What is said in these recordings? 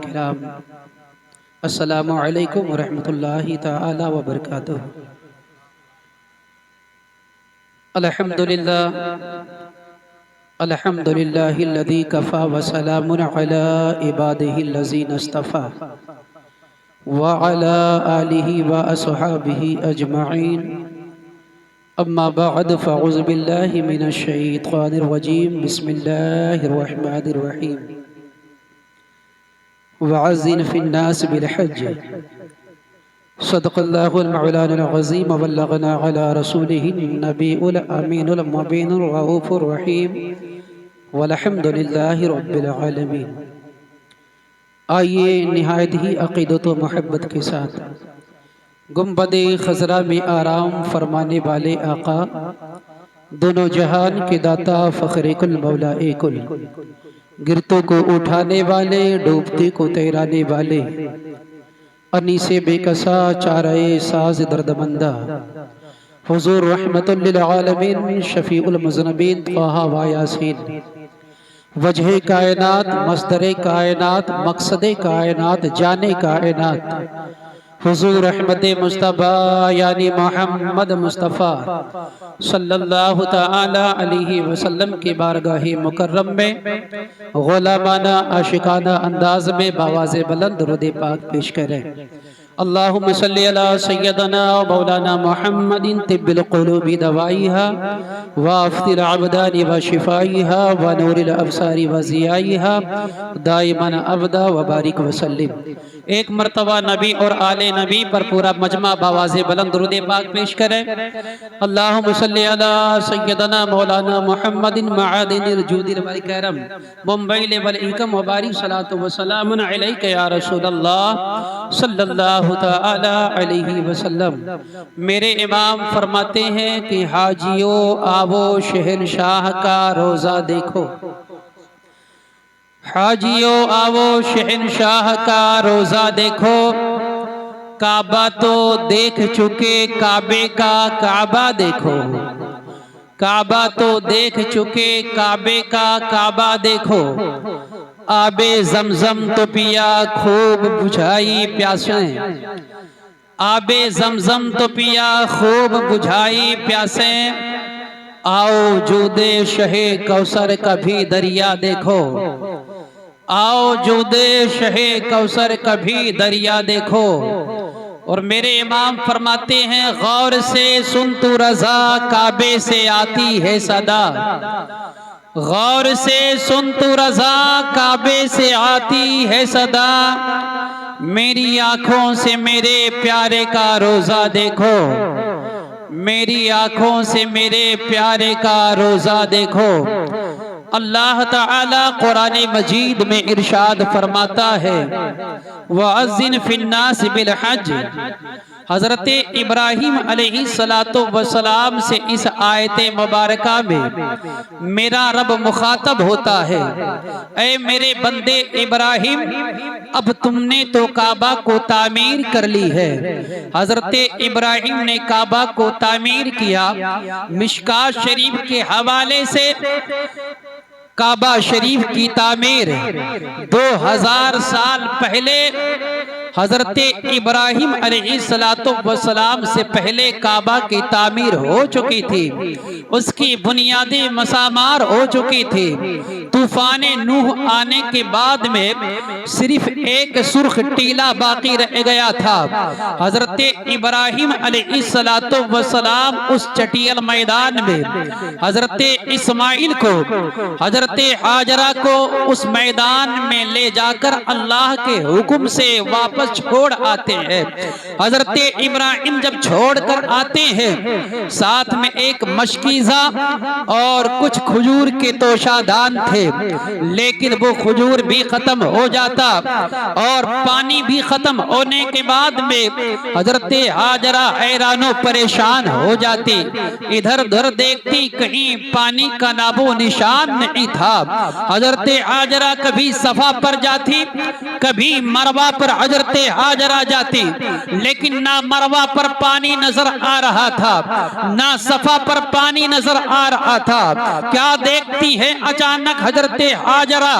کرام السلام علیکم ورحمۃ اللہ تعالی وبرکاتہ۔ الحمد للہ الذی کفا وسلام علی عبادہ الذین اصطفی وعلی آلہ واصحابہ اجمعین، اما بعد فاعوذ باللہ من الشیطان الرجیم، بسم اللہ الرحمن الرحیم۔ وعزن فی الناس بالحج، صدق اللہ المولانا العظیم، وبلغنا علی رسولہ النبی الامین المبین الرؤوف الرحیم، والحمد للہ رب العالمین۔ آئیے نہایت ہی عقیدت و محبت کے ساتھ گنبد خضرا میں آرام فرمانے والے آقا، دونوں جہان کے داتا، فخر کل، مولا کل، گرتوں کو اٹھانے والے، ڈوبتے کو تیرانے والے، انیس بے کسا چارہ ساز دردمندہ، حضور رحمت للعالمین، شفیع المذنبین، طٰہٰ و یاسین، وجہ کائنات، مصدر کائنات، مقصد کائنات، جان کائنات، حضور رحمت مصطفیٰ یعنی محمد مصطفیٰ صلی اللہ تعالی علیہ وسلم کی بارگاہ مکرم میں غلامانہ عاشقانہ انداز میں بآواز بلند درود پاک پیش کریں۔ اللہم صلی علی سیدنا و مولانا محمد طب القلوب دوائیہا وافت العبدان و شفائیہا ونور الابصار و ضیائیہا دائما ابدا و بارک وسلم۔ ایک مرتبہ نبی اور آل نبی پر پورا مجمع بآواز بلند درود پاک پیش کریں۔ اللہم صلی علی سیدنا مولانا محمد معادن الجود والکرم منبعث والحکم وبارک صلاۃ و سلام علیک یا رسول اللہ صلی اللہ تعالی علیہ وسلم۔ میرے امام فرماتے ہیں کہ حاجیوں آو شہنشاہ کا روزہ دیکھو، حاجیوں آو شہنشاہ کا روزہ دیکھو، کعبہ تو دیکھ چکے کعبے کا کعبہ دیکھو، کعبہ تو دیکھ چکے کعبے کا کعبہ دیکھو، آب زمزم تو پیا خوب بجھائی پیاسیں، آب زمزم تو پیا خوب بجھائی پیاسیں، آؤ جود شہ کوثر کا بھی دریا دیکھو، آؤ جود شہ کوثر کا بھی دریا دیکھو۔ اور میرے امام فرماتے ہیں غور سے سن تو رضا کعبے سے آتی ہے صدا، غور سے سن تو رضا کعبے سے آتی ہے صدا، میری آنکھوں سے میرے پیارے کا روزہ دیکھو، میری آنکھوں سے میرے پیارے کا روزہ دیکھو۔ اللہ تعالی قرآن مجید میں ارشاد فرماتا ہے وَأَذِّنْ فِي النَّاسِ بِالْحَجِّ۔ حضرت ابراہیم علیہ السلام سے اس آیت مبارکہ میں میرا رب مخاطب ہوتا ہے، اے میرے بندے ابراہیم، اب تم نے تو کعبہ کو تعمیر کر لی ہے۔ حضرت ابراہیم نے کعبہ کو تعمیر کیا۔ مشکوٰۃ شریف کے حوالے سے کعبہ شریف کی تعمیر 2000 سال پہلے حضرت ابراہیم علیہ السلام سے پہلے کعبہ کی تعمیر ہو چکی تھی، اس کی بنیادیں مسامار ہو چکی تھی۔ طوفان نوح آنے کے بعد میں صرف ایک سرخ ٹیلہ باقی رہ گیا تھا۔ حضرت ابراہیم علیہ السلام اس چٹیل میدان میں حضرت اسماعیل کو، حضرت ہاجرہ کو اس میدان میں لے جا کر اللہ کے حکم سے واپس چھوڑ آتے ہیں۔ حضرت ابراہیم جب چھوڑ کر آتے ہیں، ساتھ میں ایک مشکیزہ اور کچھ کھجور کے توشہ دان تھے، لیکن وہ کھجور بھی ختم ہو جاتا اور پانی بھی ختم ہونے کے بعد میں حضرت ہاجرہ حیران و پریشان ہو جاتی، ادھر ادھر دیکھتی، کہیں پانی کا نام و نشان نہیں تھا۔ حضرت ہاجرہ کبھی صفا پر جاتی، کبھی مروہ پر حضرت حضرت ہاجرہ جاتی، لیکن نہ مروہ پر پانی نظر آ رہا تھا نہ صفا پر پانی نظر آ رہا تھا۔ کیا دیکھتی ہے اچانک حضرت ہاجرہ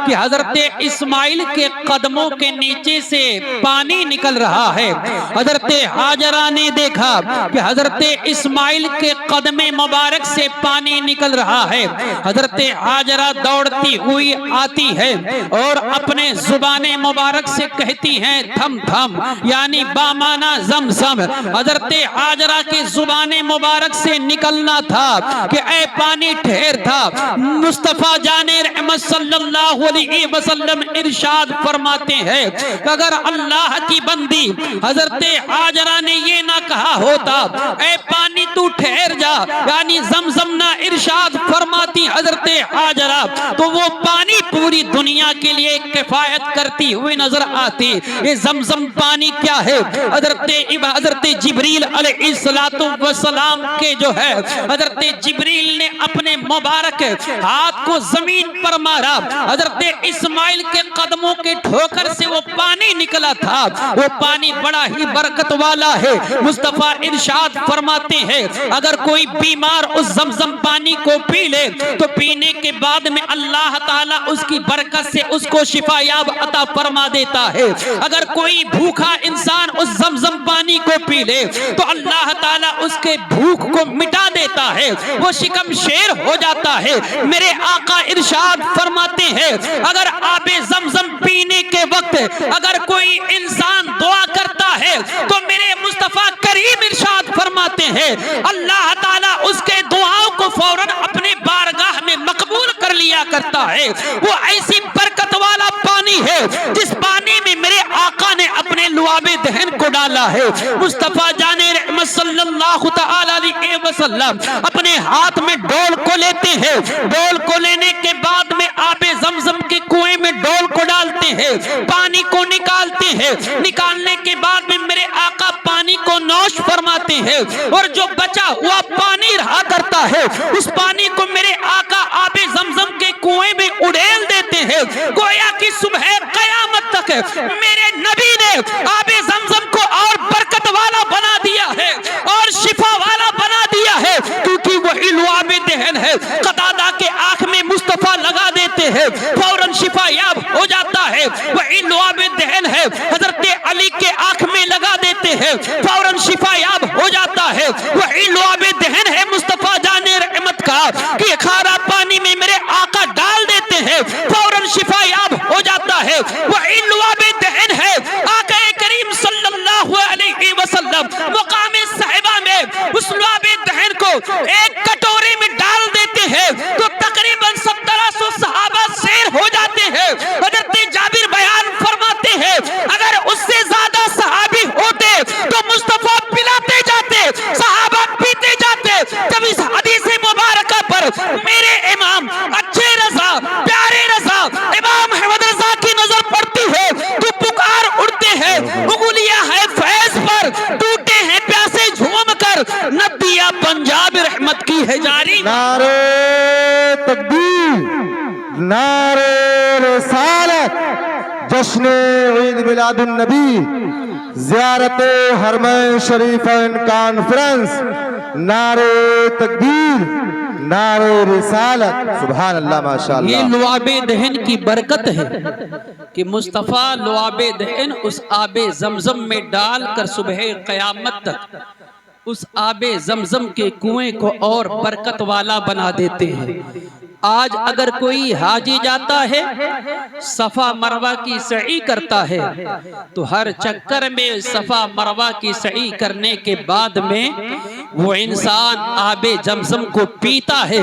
کہ حضرت اسماعیل کے قدموں کے نیچے سے پانی نکل رہا ہے۔ حضرت ہاجرہ نے دیکھا کہ حضرت اسماعیل کے قدم مبارک سے پانی نکل رہا ہے۔ حضرت ہاجرہ دوڑتی ہوئی آتی ہے اور اپنے زبان مبارک سے کہتی ہیں تھم تھم، یعنی بامانہ زمزم۔ حضرت ہاجرہ کی زبان مبارک سے نکلنا تھا کہ اے پانی ٹھہر تھا۔ مصطفیٰ جان رحمت صلی اللہ علیہ وسلم ارشاد فرماتے ہیں کہ اگر اللہ کی بندی حضرت ہاجرہ نے یہ نہ کہا ہوتا اے پانی تو ٹھہر جا، یعنی زمزم نہ ارشاد فرماتی حضرت ہاجرہ، تو وہ پانی پوری دنیا کے لیے کفایت کرتی ہوئی نظر آتی۔ یہ زمزم پانی کیا ہے؟ حضرت جبریل علیہ السلام کے جو ہے حضرت جبریل نے اپنے مبارک ہاتھ کو زمین پر مارا، حضرت اسماعیل کے قدموں کے ٹھوکر سے وہ پانی نکلا تھا۔ وہ پانی بڑا ہی برکت والا ہے۔ مصطفیٰ ارشاد فرماتے ہیں اگر کوئی بیمار اس زمزم پانی کو پی لے تو پینے کے بعد میں اللہ تعالیٰ اس کی برکت سے اس کو شفا یاب عطا فرما دیتا ہے۔ اگر کوئی بھوکا انسان اس زمزم پانی کو پی لے تو اللہ تعالیٰ اس کے بھوک کو مٹا دیتا ہے، وہ شکم شیر ہو جاتا ہے۔ میرے آقا ارشاد فرماتے ہیں اگر آب زمزم پینے کے وقت اگر کوئی انسان دعا کرتا ہے تو میرے مصطفیٰ کریم ارشاد فرماتے ہیں اللہ تعالیٰ اس کے دعاؤں کو فوراً اپنے بارگاہ میں مقبول کر لیا کرتا ہے۔ وہ ایسی برکت والا پانی ہے جس پانی میں میرے آقا نے اپنے لعاب دہن کو ڈالا ہے۔ مصطفیٰ جان رحمت صلی اللہ تعالی علیہ وسلم اپنے ہاتھ میں ڈول کو لیتے ہیں، ڈول کو لینے کے بعد میں آب زمزم کے کنویں میں ڈول کو ڈالتے ہیں، پانی کو نکالتے ہیں، نکالنے کے بعد میں میرے آقا پانی کو نوش فرماتے ہیں، اور جو بچا ہوا پانی رہا کرتا ہے اس پانی کو میرے آقا آب زمزم کے کنویں میں اڑیل دیتے ہیں، گویا کہ صبح قیامت تک میرے نبی نے آب زمزم کو اور برکت والا بنا دیا ہے اور شفا والا بنا دیا ہے، کیونکہ وہی لعاب دہن ہے۔ قتادہ کے آنکھ میں مصطفیٰ لگا دیتے ہیں، فوراً شفا یاب ہو جاتا ہے۔ وہی لعاب دہن ہے، حضرت علی کے آنکھ میں لگا دیتے ہیں، فوراً شفا یاب ہو جاتا ہے۔ وہی لعاب دہن ہے مصطفیٰ جان رحمت کا کہ کھارا پانی میں میرے آقا ڈال دیتے ہیں، فوراً شفا یاب ہو جاتا ہے۔ وہی لعاب دہن ہے آقا کریم صلی اللہ علیہ وسلم مقام صحبہ میں اس لعاب دہن کو ایک کٹورے میں ڈال دیتے ہیں تو تقریباً 1700 صحابہ سیر ہو جاتے ہیں۔ حضرت جابر بیان فرماتے ہیں اگر اس سے زیادہ صحابی ہوتے تو مصطفیٰ پلاتے جاتے، صحابہ پیتے جاتے۔ جب اس حدیث مبارکہ پر میرے امام اچھے رضا پیارے رضا امام احمد رضا کی نظر پڑتی ہے تو پکار اڑتے ہیں، اگلیاں ہے فیض پر، ٹوٹے ہیں پیاسے جھوم کر، ندیہ پنجاب رحمت کی ہے جاری۔ نعرہ تکبیر، نعرہ رسالت، جشن عید میلاد النبی، زیارت حرمین شریفین کانفرنس، نعرہ تکبیر، نعرہ رسالت، سبحان اللہ ماشاءاللہ۔ یہ لعاب دہن کی برکت ہے کہ مصطفیٰ لعاب دہن اس آب زمزم میں ڈال کر صبح قیامت تک اس آب زمزم کے کنویں کو اور برکت والا بنا دیتے ہیں۔ آج اگر کوئی حاجی جاتا ہے صفا مروہ کی سعی کرتا ہے تو ہر چکر میں صفا مروہ کی سعی کرنے کے بعد میں وہ انسان آب زمزم کو پیتا ہے،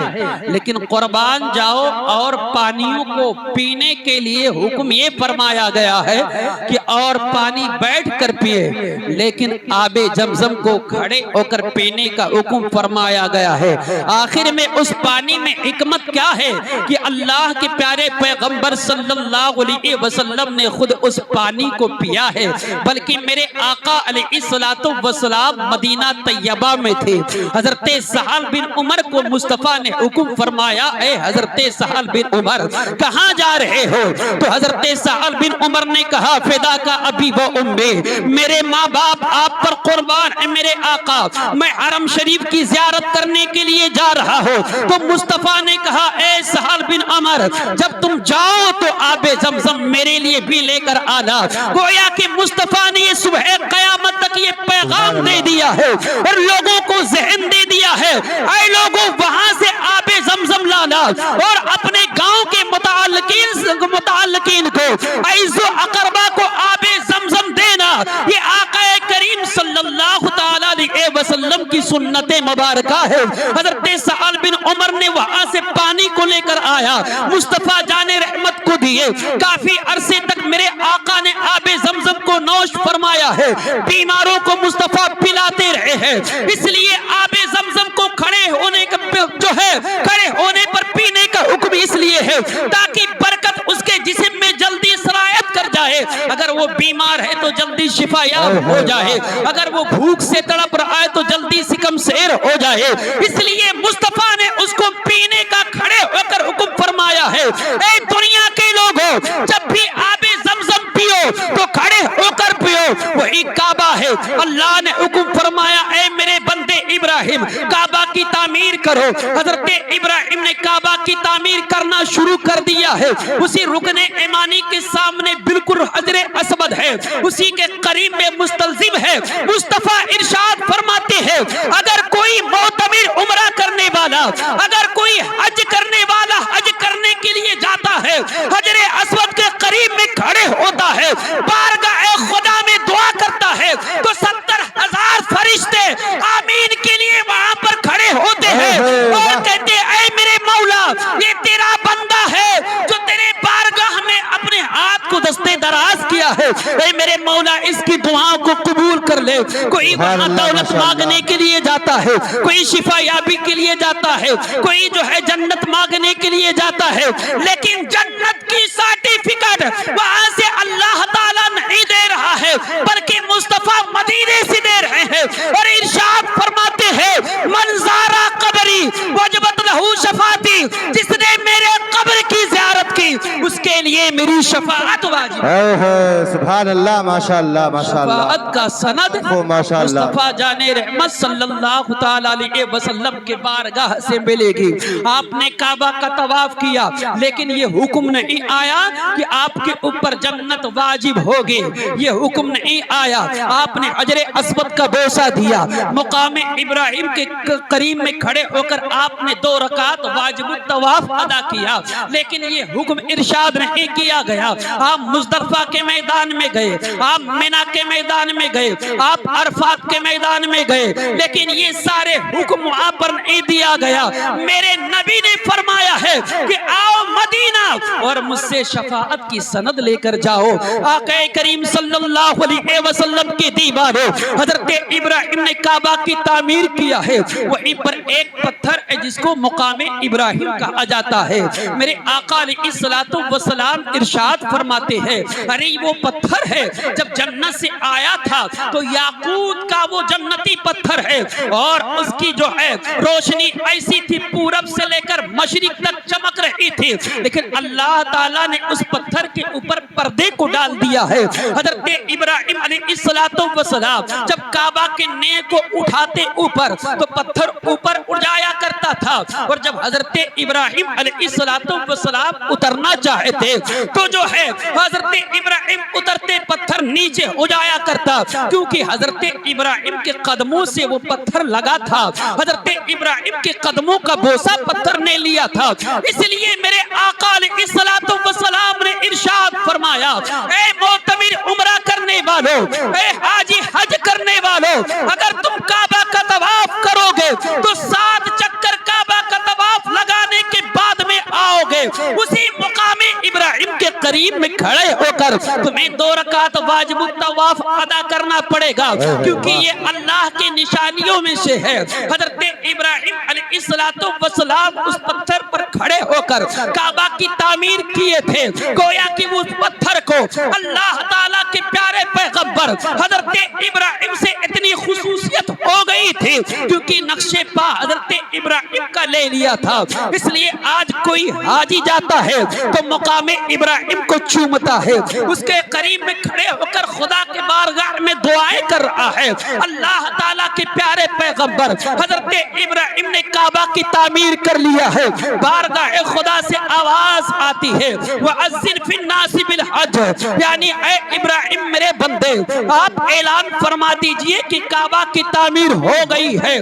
لیکن قربان جاؤ اور پانیوں کو پینے کے لیے حکم یہ فرمایا گیا ہے کہ اور پانی بیٹھ کر پیے، لیکن آب زمزم کو کھڑے ہو کر پینے کا حکم فرمایا گیا ہے۔ آخر میں اس پانی میں حکمت کیا ہے کہ اللہ کے پیارے پیغمبر صلی اللہ علیہ وسلم نے خود اس پانی کو پیا ہے، بلکہ میرے آقا علیہ السلام مدینہ طیبہ میں تھے۔ حضرت سہل بن عمر کو مصطفیٰ نے حکم فرمایا، اے حضرت سہل بن عمر کہاں جا رہے ہو؟ تو حضرت سہل بن عمر نے کہا، فدا کا ابی و امی، میرے ماں باپ آپ پر قربان ہے میرے آقا، میں حرم شریف کی زیارت کرنے کے لیے جا رہا ہوں۔ تو مصطفیٰ نے کہا، اے سہل بن عمر جب تم جاؤ تو آب زمزم میرے لیے بھی لے کر آنا۔ گویا کہ مصطفیٰ نے یہ صبح قیامت تک یہ پیغام دے دیا ہے اور لوگوں کو ذہن دے دیا ہے، اے لوگوں وہاں سے آب زمزم لانا اور اپنے گاؤں کے متعلقین کو، عزیز و اقربا کو آب زمزم دینا۔ یہ آقا کریم صلی اللہ تعالی علیہ وسلم کی سنت مبارکہ ہے۔ حضرت سہل بن عمر نے وہاں سے پانی کو لے کر آیا، مصطفیٰ جان رحمت کو دیے۔ کافی عرصے تک میرے آقا نے آب زمزم کو نوش فرمایا ہے، بیماروں کو مصطفیٰ پلاتے رہے ہیں۔ اس لیے آب زمزم کو کھڑے ہونے پر پینے کا حکم اس لیے ہے تاکہ برکت اس کے جسم میں جلدی سرایت کر جائے۔ اگر وہ بیمار ہے تو جلدی شفا یاب ہو جائے، اگر وہ بھوک سے تڑپ رہا ہے تو جلدی سکم سیر ہو جائے۔ اس لیے مصطفیٰ نے اس کو پینے کا کھڑے ہو کر حکم فرمایا ہے۔ اے دنیا کے لوگوں، جب بھی آب زمزم پیو تو کھڑے ہو کر پیو، وہی کعبہ ہے۔ اللہ نے حکم فرمایا، اے میرے بندے ابراہیم کعبہ کی تعمیر کرو۔ حضرت ابراہیم نے کعبہ کی تعمیر کرنا شروع کر دیا ہے۔ اسی رکن ایمانی کے سامنے بالکل حجر اسود ہے، اسی کے قریب میں مستلزم ہے۔ مصطفیٰ ارشاد فرماتے ہیں، اگر کوئی معتمر عمرہ کرنے والا، اگر کوئی حج کرنے والا حج کرنے کے لیے جاتا ہے، حجر اسود کے قریب میں کھڑے ہوتا ہے، بارگاہ خدا میں دعا کرتا ہے تو 70,000 فرشتے آمین کے لیے وہاں پر کھڑے ہوتے ہیں اور کہتے ہیں، اے میرے مولا یہ تیرا بندہ ہے جو تیرے بارگاہ میں اپنے ہاتھ کو دستے دراز کیا ہے، اے میرے مولا اس کی دعاؤں کو قبول کر لے۔ کوئی وہاں دولت مانگنے کے لیے جاتا ہے، کوئی شفا یابی کے لیے جاتا ہے، کوئی جو ہے جنت مانگنے کے لیے جاتا ہے، لیکن جنت کی سرٹیفکیٹ وہاں سے اللہ تعالیٰ نہیں دے رہا ہے بلکہ مصطفیٰ مدینے سے دے رہے ہیں۔ اور ارشاد فرماتے ہیں، من زارا قبری وجبت لہو شفاعتی، جس نے میرے قبر کی زیارت کی اس کے لیے میری شفاعت واجب ہے۔ سبحان اللہ، ماشاءاللہ ماشاءاللہ۔ شفاعت کا سند ماشاءاللہ مصطفیٰ جان رحمت صلی اللہ تعالی علیہ وسلم کے بارگاہ سے ملے گی۔ آپ نے کعبہ کا طواف کیا لیکن یہ حکم نہیں آیا کہ آپ کے اوپر جنت واجب ہوگی، یہ حکم نہیں آیا۔ آپ نے حجر اسود کا بوسہ دیا، مقام ابراہیم کے قریب میں کھڑے ہو کر آپ نے 2 رکعت واجب الطواف ادا کیا، لیکن یہ حکم ارشاد نہیں کیا گیا۔ آپ مزدلفہ کے میدان میں گئے، آپ منی کے میدان میں گئے، آپ عرفات کے میدان میں گئے، لیکن یہ سارے حکم وہاں پر نہیں دیا گیا۔ میرے نبی نے فرمایا ہے کہ آؤ مدینہ اور مجھ سے شفاعت کی سند لے کر جاؤ۔ آقا کریم صلی اللہ علیہ وسلم کے دیوانوں، حضرت ابراہیم نے کعبہ کی تعمیر کیا ہے، وہیں پر ایک پتھر ہے جس کو مقام ابراہیم کہا جاتا ہے۔ میرے آقا علیہ السلام ارشاد فرماتے ہیں، ارے وہ پتھر ہے جب جنت سے آیا تھا تو یاقوت کا وہ جنتی پتھر ہے اور اس کی جو ہے روشنی ایسی تھی پورب سے لے کر مشرق تک چمک رہی تھی، لیکن اللہ تعالیٰ نے اس پتھر کے اوپر پردے کو ڈال دیا ہے۔ حضرت ابراہیم علیہ السلام جب کعبہ کے نے کو اٹھاتے اوپر تو پتھر اوپر اڑ جایا کرتا تھا، اور جب حضرت ابراہیم علیہ السلام اترنا چاہتے تو جو ہے حضرت ابراہیم اترتے پتھر نیچے ہو جایا کرتا، کیونکہ حضرت ابراہیم کے قدموں سے وہ پتھر لگا تھا، حضرت ابراہیم کے قدموں کا بوسہ پتھر نے لیا تھا۔ اس لیے میرے آقا علیہ السلام نے ارشاد فرمایا، اے معتمر عمرہ کرنے والوں، اے حاجی حج کرنے والوں، اگر تم کعبہ کا طواف کرو گے تو 7 چکر کعبہ کا طواف لگانے کے بعد میں آؤ گے، اسی مقام ابراہیم کے قریب میں کھڑے ہو کر تمہیں 2 رکعت واجب الطواف ادا کرنا پڑے گا، کیونکہ یہ اللہ کی نشانیوں میں سے ہے۔ حضرت ابراہیم علیہ السلام اس پتھر پر کھڑے ہو کر کعبہ کی تعمیر کیے تھے، گویا کہ اس پتھر کو اللہ تعالیٰ کے پیارے پیغمبر حضرت ابراہیم سے اتنی خصوصیت ہو گئی گئی تھی کیونکہ نقشے پا حضرت ابراہیم کا لے لیا تھا. اس لیے آج کوئی حاجی جاتا ہے تو مقام ابراہیم کو چومتا ہے, اس کے قریب میں کھڑے ہو کر خدا کے بارگاہ میں دعائیں کر رہا ہے. اللہ تعالیٰ کے پیارے پیغمبر حضرت ابراہیم نے کعبہ کی تعمیر کر لیا ہے. بارگاہ خدا سے آواز آتی ہے وَأَذِّنْ فِي النَّاسِ بِالْحَجِّ, یعنی اے ابراہیم میرے بندے آپ اعلان فرما دیجئے کہ کعبہ کی تعمیر ہو گئی ہے,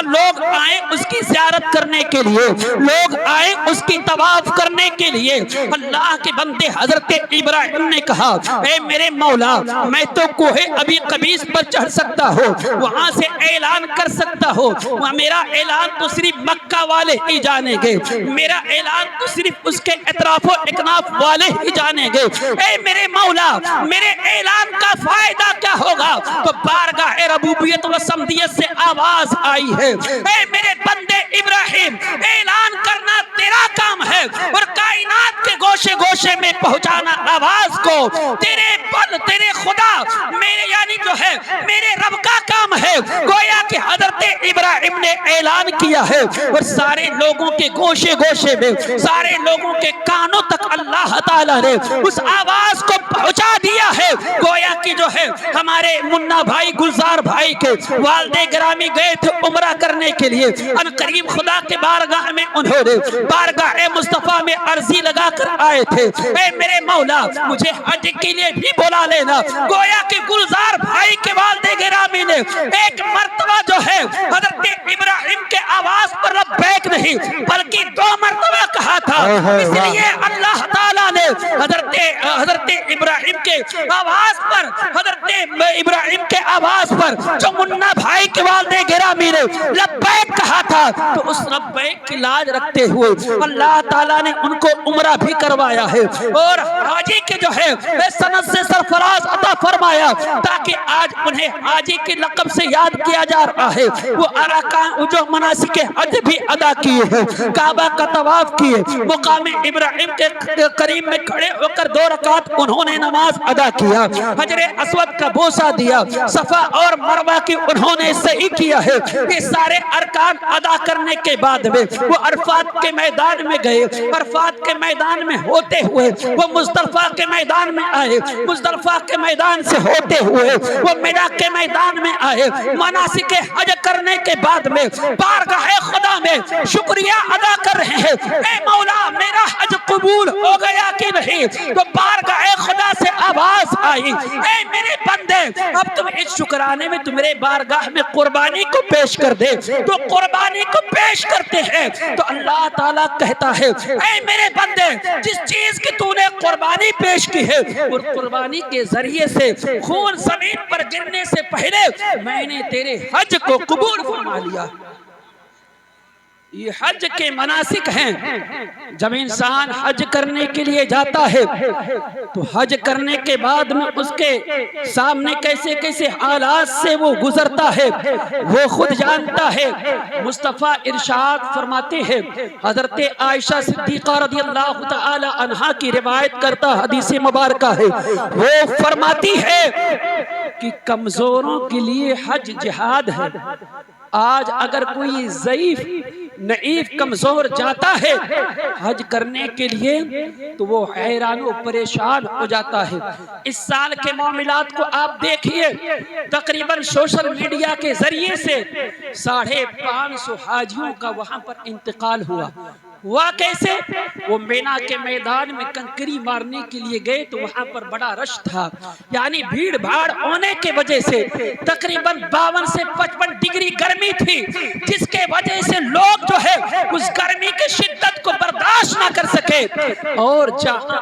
لوگ آئیں اس کی زیارت کرنے کے لیے, لوگ آئیں اس کی طواف کرنے کے لیے. اللہ کے بندے حضرت ابراہیم نے کہا اے میرے مولا میں تو کوہ ابی قبیس پر چڑھ سکتا ہوں, وہاں سے اعلان کر سکتا ہوں, میرا اعلان تو صرف مکہ والے ہی جانیں گے, میرا اعلان تو صرف اس کے اطراف و اکناف والے ہی جانیں گے. اے میرے مولا میرے اعلان کا فائدہ کیا ہوگا؟ تو بارگاہ ربوبیت و صمدیت سے آواز آئی ہے اے میرے بندے ابراہیم اعلان کرنا تیرا کام ہے اور کائنات کے گوشے گوشے میں پہنچانا آواز کو تیرے بل تیرے خدا میرے یعنی جو ہے میرے رب کا کام ہے. گویا کہ حضرت ابراہیم نے اعلان کیا ہے اور سارے لوگوں کے گوشے گوشے میں سارے لوگوں کے کانوں تک اللہ تعالیٰ نے اس آواز کو پہنچا دیا ہے. گویا کہ جو ہے ہمارے منا بھائی گلزار بھائی کے والد گرامی گئے تھے عمرہ کرنے کے لیے, ان قریب خدا کے بارگاہ میں انہوں نے بارگاہ مصطفیٰ میں عرضی لگا کر آئے تھے اے میرے مولا مجھے حج کے لیے بھی بلا لینا. گویا کہ گلزار بھائی کے والد گرامی نے ایک مرتبہ جو ہے حضرت ابراہیم کے آواز پر لبیک نہیں بلکہ 2 مرتبہ کہا تھا. اس لیے اللہ تعالیٰ نے حضرت ابراہیم کے آواز پر جو منا بھائی کے والد گرامی نے لبیک کہا تھا تو اس لبیک کی لاج رکھتے ہوئے اللہ تعالیٰ نے ان کو عمرہ بھی کروایا ہے اور حاجی کے جو ہے سند سے سرفراز عطا فرمایا تاکہ آج انہیں حاجی کے لقب سے یاد کیا جا رہا ہے. وہ ارکان جو مناسک حج بھی ادا کیے ہیں, کعبہ کا طواف کیے, مقام ابراہیم کے قریب میں کھڑے ہو کر 2 رکعت انہوں نے نماز ادا کیا, حجر اسود کا بوسہ دیا, صفا اور مروہ کی انہوں نے صحیح کیا ہے. یہ سارے ارکان ادا کرنے کے بعد میں وہ عرفات کے میدان میں گئے, عرفات کے میدان میں ہوتے ہوئے وہ مزدلفہ کے میدان میں آئے, مزدلفہ کے میدان سے ہوتے ہوئے وہ مینا کے میدان میں آئے. مناسک حج کرنے کے بعد میں بارگاہ خدا میں شکریہ ادا کر رہے ہیں اے مولا میرا حج قبول ہو گیا کہ نہیں. تو بارگاہ خدا سے آواز آئی اے میرے بندے اب تم اس شکرانے میں تمہارے بارگاہ میں قربانی کو پیش کر دے. تو قربانی کو پیش کرتے ہیں تو اللہ تعالیٰ کہتا ہے اے میرے بندے جس چیز کی تو نے قربانی پیش کی ہے اور قربانی کے ذریعے سے خون زمین پر گرنے سے پہلے میں نے تیرے حج کو قبول فرما لیا. یہ حج کے مناسک ہیں. جب انسان حج کرنے کے لیے جاتا ہے تو حج کرنے کے بعد میں اس کے سامنے کیسے کیسے حالات سے وہ گزرتا ہے وہ خود جانتا ہے. مصطفیٰ ارشاد فرماتے ہیں, حضرت عائشہ صدیقہ رضی اللہ تعالی عنہا کی روایت کرتا حدیث مبارکہ ہے, وہ فرماتی ہے کہ کمزوروں کے لیے حج جہاد ہے. آج اگر کوئی ضعیف نعیف کمزور جاتا ہے حج کرنے کے لیے تو وہ حیران و پریشان ہو جاتا ہے. اس سال کے معاملات کو آپ دیکھیے, تقریباً سوشل میڈیا کے ذریعے سے 550 حاجیوں کا وہاں پر انتقال ہوا. کیسے؟ وہ مینا کے میدان میں کنکری مارنے کے لیے گئے تو وہاں پر بڑا رش تھا, یعنی بھیڑ بھاڑ ہونے کے وجہ سے تقریباً 52 سے 55 ڈگری گرمی تھی, جس کے وجہ سے لوگ جو ہے اس گرمی کی شدت کو برداشت نہ کر سکے اور جہاں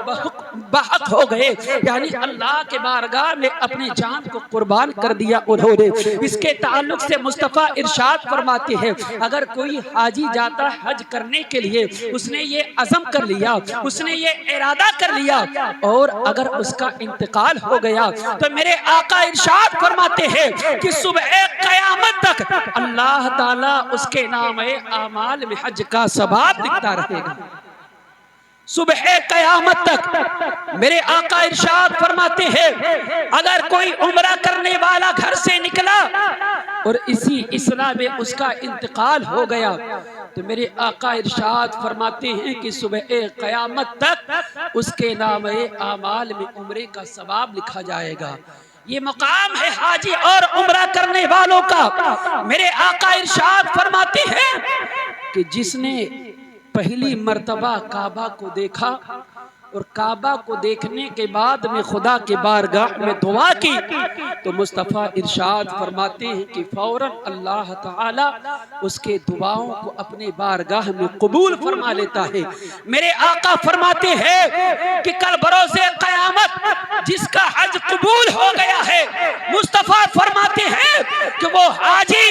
بحق ہو گئے, یعنی اللہ کے بارگاہ میں اپنی جان کو قربان کر دیا انہوں نے. اس کے تعلق سے مصطفیٰ ارشاد فرماتے ہیں اگر کوئی حاجی جاتا حج کرنے کے لیے اس نے یہ عزم کر لیا, اس نے یہ ارادہ کر لیا اور اگر اس کا انتقال ہو گیا تو میرے آقا ارشاد فرماتے ہیں کہ صبح قیامت تک اللہ تعالیٰ اس کے نام اعمال میں حج کا ثواب لکھتا رہے گا. صبح قیامت تک میرے آقا ارشاد فرماتے ہیں اگر کوئی عمرہ کرنے والا گھر سے نکلا اور اسی اثنا میں اس کا انتقال ہو گیا تو میرے آقا ارشاد فرماتے ہیں کہ صبح قیامت تک اس کے نام اعمال میں عمرے کا ثواب لکھا جائے گا۔ یہ مقام ہے حاجی اور عمرہ کرنے والوں کا۔ میرے آقا ارشاد فرماتے ہیں کہ جس نے پہلی مرتبہ کعبہ کو دیکھا اور کعبہ کو دیکھنے کے بعد میں خدا کے بارگاہ میں دعا کی تو مصطفیٰ ارشاد فرماتے ہیں کہ فوراً اللہ تعالی اس کے دعاؤں کو اپنے بارگاہ میں قبول فرما لیتا ہے۔ میرے آقا فرماتے ہیں کہ کل بروز قیامت جس کا حج قبول ہو گیا ہے مصطفیٰ فرماتے ہیں کہ وہ حاجی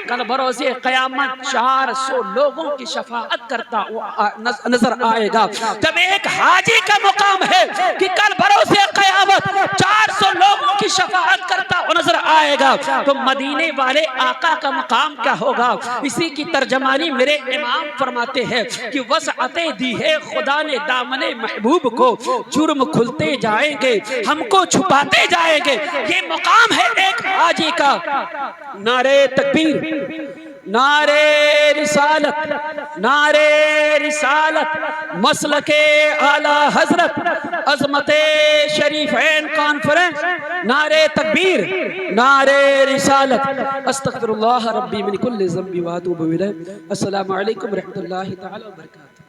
کل بروز قیامت 400 لوگوں کی شفاعت کرتا نظر آئے گا۔ جب ایک حاجی کا مقام ہے کہ کل بروز قیامت 400 لوگوں کی شفاعت کرتا نظر آئے گا تو مدینے والے آقا کا مقام کیا ہوگا؟ اسی کی ترجمانی میرے امام فرماتے ہیں کہ وسعتیں دی ہے خدا نے دامن محبوب کو، جرم کھلتے جائیں گے ہم کو چھپاتے جائیں گے۔ یہ مقام ہے ایک حاجی کا۔ نعرہ تکبیر، نعرہ رسالت، نعرہ رسالت، مسلک اعلی حضرت عظمت شریفین کانفرنس، نعرہ تکبیر، نعرہ رسالت۔ استغفر اللہ ربی من کل ذنب واتوب الیہ۔ السلام علیکم ورحمۃ اللہ تعالی وبرکاتہ۔